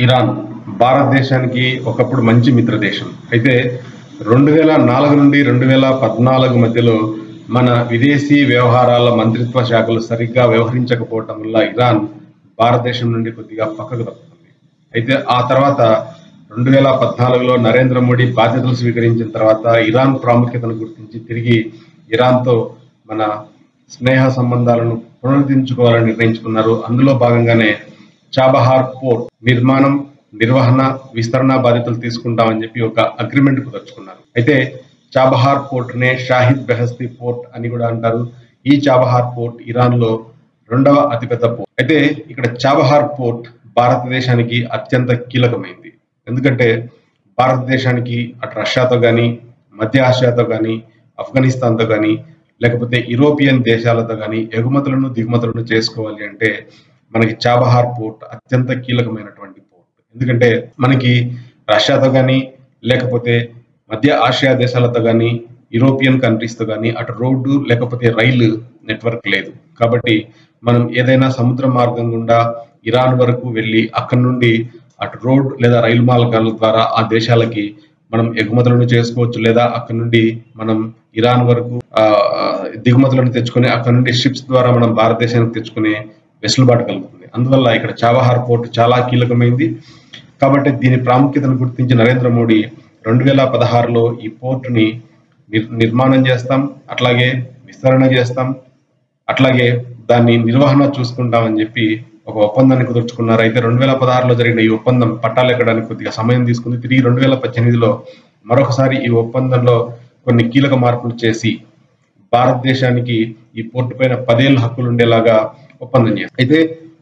Iran భారతదేశానికి ఒకప్పుడు మంచి మిత్ర దేశం. అయితే 2004 నుండి 2014 మధ్యలో మన విదేశీ వ్యవహారాల మంత్రిత్వ శాఖలు సరిగ్గా వ్యవహరించకపోవటం వల్ల ఇరాన్ భారతదేశం నుండి కొద్దిగా పక్కకు తప్పుతుంది. అయితే ఆ తర్వాత 2014లో నరేంద్ర మోడీ బాధ్యతలు స్వీకరించిన తర్వాత ఇరాన్ ప్రాముఖ్యతను గుర్తించి తిరిగి ఇరాన్తో మన స్నేహ సంబంధాలను పునరుద్ధరించుకోవాలని నిర్ణయించుకున్నారు. అందులో భాగంగానే చాబహార్ పోర్ట్ నిర్మాణం, నిర్వహణ, విస్తరణ బాధ్యతలు తీసుకుంటామని చెప్పి ఒక అగ్రిమెంట్ కుదుర్చుకున్నారు. అయితే చాబహార్ పోర్ట్ నే షాహిద్ బెహెస్తి పోర్ట్ అని కూడా అంటారు. ఈ చాబహార్ పోర్ట్ ఇరాన్ లో రెండవ అతిపెద్ద పోర్ట్. అయితే ఇక్కడ చాబహార్ పోర్ట్ భారతదేశానికి అత్యంత కీలకమైంది. ఎందుకంటే భారతదేశానికి అటు రష్యాతో కానీ, మధ్య ఆసియాతో కానీ, ఆఫ్ఘనిస్తాన్తో కానీ, లేకపోతే యూరోపియన్ దేశాలతో కానీ ఎగుమతులను దిగుమతులను చేసుకోవాలి అంటే మనకి చాబహార్ పోర్ట్ అత్యంత కీలకమైనటువంటి పోర్ట్. ఎందుకంటే మనకి రష్యాతో కానీ, లేకపోతే మధ్య ఆసియా దేశాలతో కానీ, యూరోపియన్ కంట్రీస్తో కానీ అటు రోడ్డు లేకపోతే రైలు నెట్వర్క్ లేదు. కాబట్టి మనం ఏదైనా సముద్ర మార్గం గుండా ఇరాన్ వరకు వెళ్ళి అక్కడి నుండి అటు రోడ్ లేదా రైలు మార్గాల ద్వారా ఆ దేశాలకి మనం ఎగుమతులను చేసుకోవచ్చు, లేదా అక్కడ నుండి మనం ఇరాన్ వరకు దిగుమతులను తెచ్చుకుని అక్కడ నుండి షిప్స్ ద్వారా మనం భారతదేశానికి తెచ్చుకునే వెసులుబాటు కలుగుతుంది. అందువల్ల ఇక్కడ చాబహార్ పోర్ట్ చాలా కీలకమైంది. కాబట్టి దీని ప్రాముఖ్యతను గుర్తించి నరేంద్ర మోడీ 2016లో ఈ పోర్టుని నిర్మాణం చేస్తాం, అట్లాగే విస్తరణ చేస్తాం, అట్లాగే దాన్ని నిర్వహణ చూసుకుంటామని చెప్పి ఒక ఒప్పందాన్ని కుదుర్చుకున్నారు. అయితే 2016లో జరిగిన ఈ ఒప్పందం పట్టాలెక్కడానికి కొద్దిగా సమయం తీసుకుంది. తిరిగి 2018లో మరొకసారి ఈ ఒప్పందంలో కొన్ని కీలక మార్పులు చేసి భారతదేశానికి ఈ పోర్టు పైన 10 ఏళ్ల హక్కులు ఉండేలాగా ఒప్పందం చేశారు. అయితే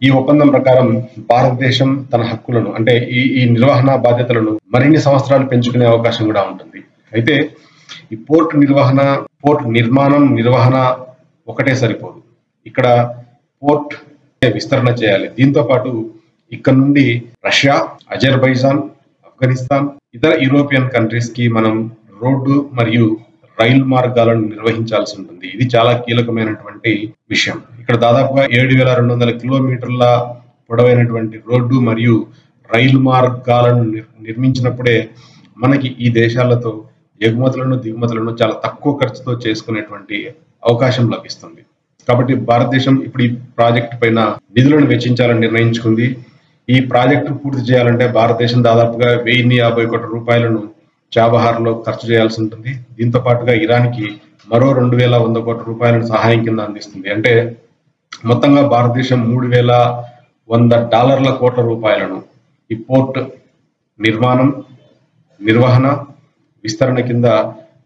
ఈ ఒప్పందం ప్రకారం భారతదేశం తన హక్కులను అంటే ఈ నిర్వహణ బాధ్యతలను మరిన్ని సంవత్సరాలు పెంచుకునే అవకాశం కూడా ఉంటుంది. అయితే ఈ పోర్టు నిర్మాణం, నిర్వహణ ఒకటే సరిపోదు. ఇక్కడ పోర్ట్ విస్తరణ చేయాలి. దీంతో పాటు ఇక్కడ నుండి రష్యా, అజర్బైజాన్, ఆఫ్ఘనిస్తాన్, ఇతర యూరోపియన్ కంట్రీస్ కి మనం రోడ్డు మరియు రైలు మార్గాలను నిర్వహించాల్సి ఉంటుంది. ఇది చాలా కీలకమైనటువంటి విషయం. ఇక్కడ దాదాపుగా 7,200 కిలోమీటర్ల పొడవైనటువంటి రోడ్డు మరియు రైలు మార్గాలను నిర్మించినప్పుడే మనకి ఈ దేశాలతో ఎగుమతులను దిగుమతులను చాలా తక్కువ ఖర్చుతో చేసుకునేటువంటి అవకాశం లభిస్తుంది. కాబట్టి భారతదేశం ఇప్పుడు ఈ ప్రాజెక్టు పైన నిధులను వెచ్చించాలని నిర్ణయించుకుంది. ఈ ప్రాజెక్టు పూర్తి చేయాలంటే భారతదేశం దాదాపుగా 1,050 కోట్ల రూపాయలను చాబహార్ లో ఖర్చు చేయాల్సి ఉంటుంది. దీంతో పాటుగా ఇరాన్కి మరో 2,100 కోట్ల రూపాయలను సహాయం కింద అందిస్తుంది. అంటే మొత్తంగా భారతదేశం $3,100 కోట్ల రూపాయలను ఈ పోర్ట్ నిర్మాణం, నిర్వహణ, విస్తరణ కింద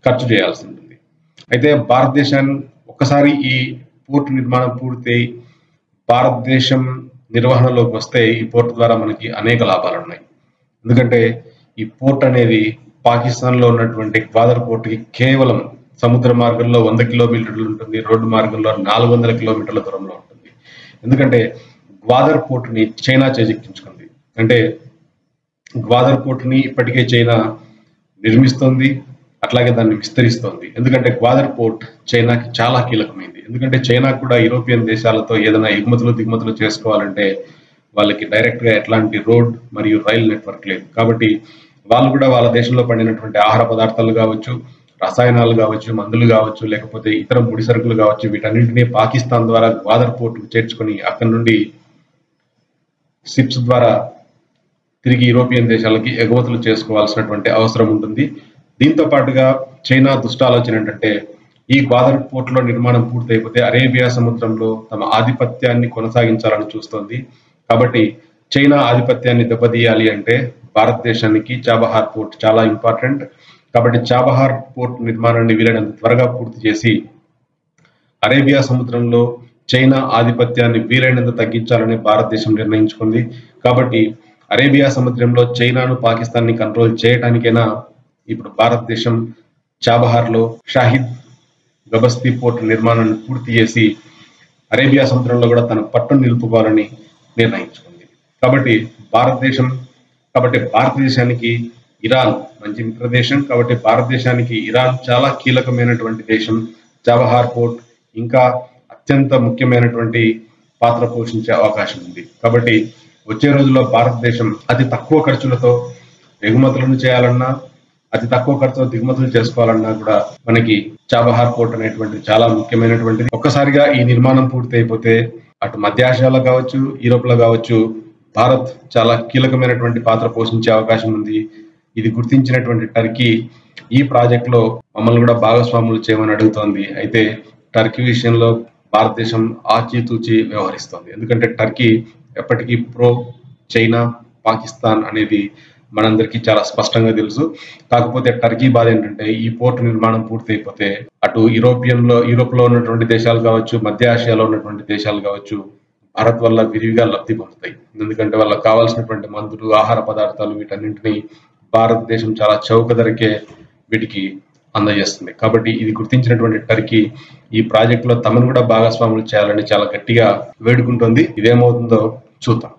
ఖర్చు చేయాల్సి ఉంటుంది. అయితే భారతదేశాన్ని ఒక్కసారి ఈ పోర్టు నిర్మాణం పూర్తయి భారతదేశం నిర్వహణలోకి వస్తే ఈ పోర్టు ద్వారా మనకి అనేక లాభాలు ఉన్నాయి. ఎందుకంటే ఈ పోర్ట్ అనేది పాకిస్తాన్ లో ఉన్నటువంటి గ్వాదర్ పోర్టుకి కేవలం సముద్ర మార్గంలో 100 కిలోమీటర్లు ఉంటుంది, రోడ్డు మార్గంలో 400 కిలోమీటర్ల దూరంలో ఉంటుంది. ఎందుకంటే గ్వాదర్ పోర్టుని చైనా చేజిక్కించుకుంది. అంటే గ్వాదర్ పోర్టుని ఇప్పటికే చైనా నిర్మిస్తోంది, అట్లాగే దాన్ని విస్తరిస్తోంది. ఎందుకంటే గ్వాదర్ పోర్ట్ చైనాకి చాలా కీలకమైంది. ఎందుకంటే చైనా కూడా యూరోపియన్ దేశాలతో ఏదైనా ఎగుమతులు దిగుమతులు చేసుకోవాలంటే వాళ్ళకి డైరెక్ట్ గా ఎట్లాంటి రోడ్ మరియు రైలు నెట్వర్క్ లేదు. కాబట్టి వాళ్ళు కూడా వాళ్ళ దేశంలో పండినటువంటి ఆహార పదార్థాలు కావచ్చు, రసాయనాలు కావచ్చు, మందులు కావచ్చు, లేకపోతే ఇతర ముడి సరుకులు కావచ్చు, వీటన్నింటినీ పాకిస్తాన్ ద్వారా గ్వాదర్ పోర్టుకు చేర్చుకొని అక్కడి నుండి షిప్స్ ద్వారా తిరిగి యూరోపియన్ దేశాలకి ఎగుమతులు చేసుకోవాల్సినటువంటి అవసరం ఉంటుంది. దీంతో పాటుగా చైనా దుష్టాలోచన ఏంటంటే ఈ గ్వాదర్ పోర్ట్ లో నిర్మాణం పూర్తయిపోతే అరేబియా సముద్రంలో తమ ఆధిపత్యాన్ని కొనసాగించాలని చూస్తోంది. కాబట్టి చైనా ఆధిపత్యాన్ని దెబ్బతీయాలి అంటే భారతదేశానికి చాబహార్ పోర్ట్ చాలా ఇంపార్టెంట్. కాబట్టి చాబహార్ పోర్ట్ నిర్మాణాన్ని వీలైనంత త్వరగా పూర్తి చేసి అరేబియా సముద్రంలో చైనా ఆధిపత్యాన్ని వీలైనంత తగ్గించాలని భారతదేశం నిర్ణయించుకుంది. కాబట్టి అరేబియా సముద్రంలో చైనాను, పాకిస్తాన్ని కంట్రోల్ చేయడానికైనా ఇప్పుడు భారతదేశం చాబహార్ లో షాహిద్ బెహెస్తి పోర్ట్ నిర్మాణాన్ని పూర్తి చేసి అరేబియా సముద్రంలో కూడా తన పట్టును నిలుపుకోవాలని నిర్ణయించుకుంది. కాబట్టి భారతదేశానికి ఇరాన్ మంచి మిత్ర దేశం. కాబట్టి భారతదేశానికి ఇరాన్ చాలా కీలకమైనటువంటి దేశం. చాబహార్ పోర్ట్ ఇంకా అత్యంత ముఖ్యమైనటువంటి పాత్ర పోషించే అవకాశం ఉంది. కాబట్టి వచ్చే రోజుల్లో భారతదేశం అతి తక్కువ ఖర్చులతో ఎగుమతులను చేయాలన్నా, అతి తక్కువ ఖర్చుతో దిగుమతులు చేసుకోవాలన్నా కూడా మనకి చాబహార్ పోర్ట్ అనేటువంటిది చాలా ముఖ్యమైనటువంటిది. ఒక్కసారిగా ఈ నిర్మాణం పూర్తి అయిపోతే అటు మధ్య ఆసియాలో కావచ్చు, యూరోప్ లో కావచ్చు, భారత్ చాలా కీలకమైనటువంటి పాత్ర పోషించే అవకాశం ఉంది. ఇది గుర్తించినటువంటి టర్కీ ఈ ప్రాజెక్ట్ లో మమ్మల్ని కూడా భాగస్వాములు చేయమని అడుగుతోంది. అయితే టర్కీ విషయంలో భారతదేశం ఆచితూచి వ్యవహరిస్తోంది. ఎందుకంటే టర్కీ ఎప్పటికీ ప్రో చైనా, పాకిస్తాన్ అనేది మనందరికీ చాలా స్పష్టంగా తెలుసు. కాకపోతే టర్కీ బాధ ఏంటంటే ఈ పోర్టు నిర్మాణం పూర్తి అయిపోతే అటు యూరోప్ లో ఉన్నటువంటి దేశాలు కావచ్చు, మధ్య ఆసియాలో ఉన్నటువంటి దేశాలు కావచ్చు, భారత్ వల్ల విరివిగా లబ్ధి పొందుతాయి. ఎందుకంటే వాళ్ళకి కావాల్సినటువంటి మందులు, ఆహార పదార్థాలు వీటన్నింటినీ భారతదేశం చాలా చౌక ధరకే వీటికి అందజేస్తుంది. కాబట్టి ఇది గుర్తించినటువంటి టర్కీ ఈ ప్రాజెక్టులో తమను కూడా భాగస్వాములు చేయాలని చాలా గట్టిగా వేడుకుంటోంది. ఇదేమవుతుందో చూద్దాం.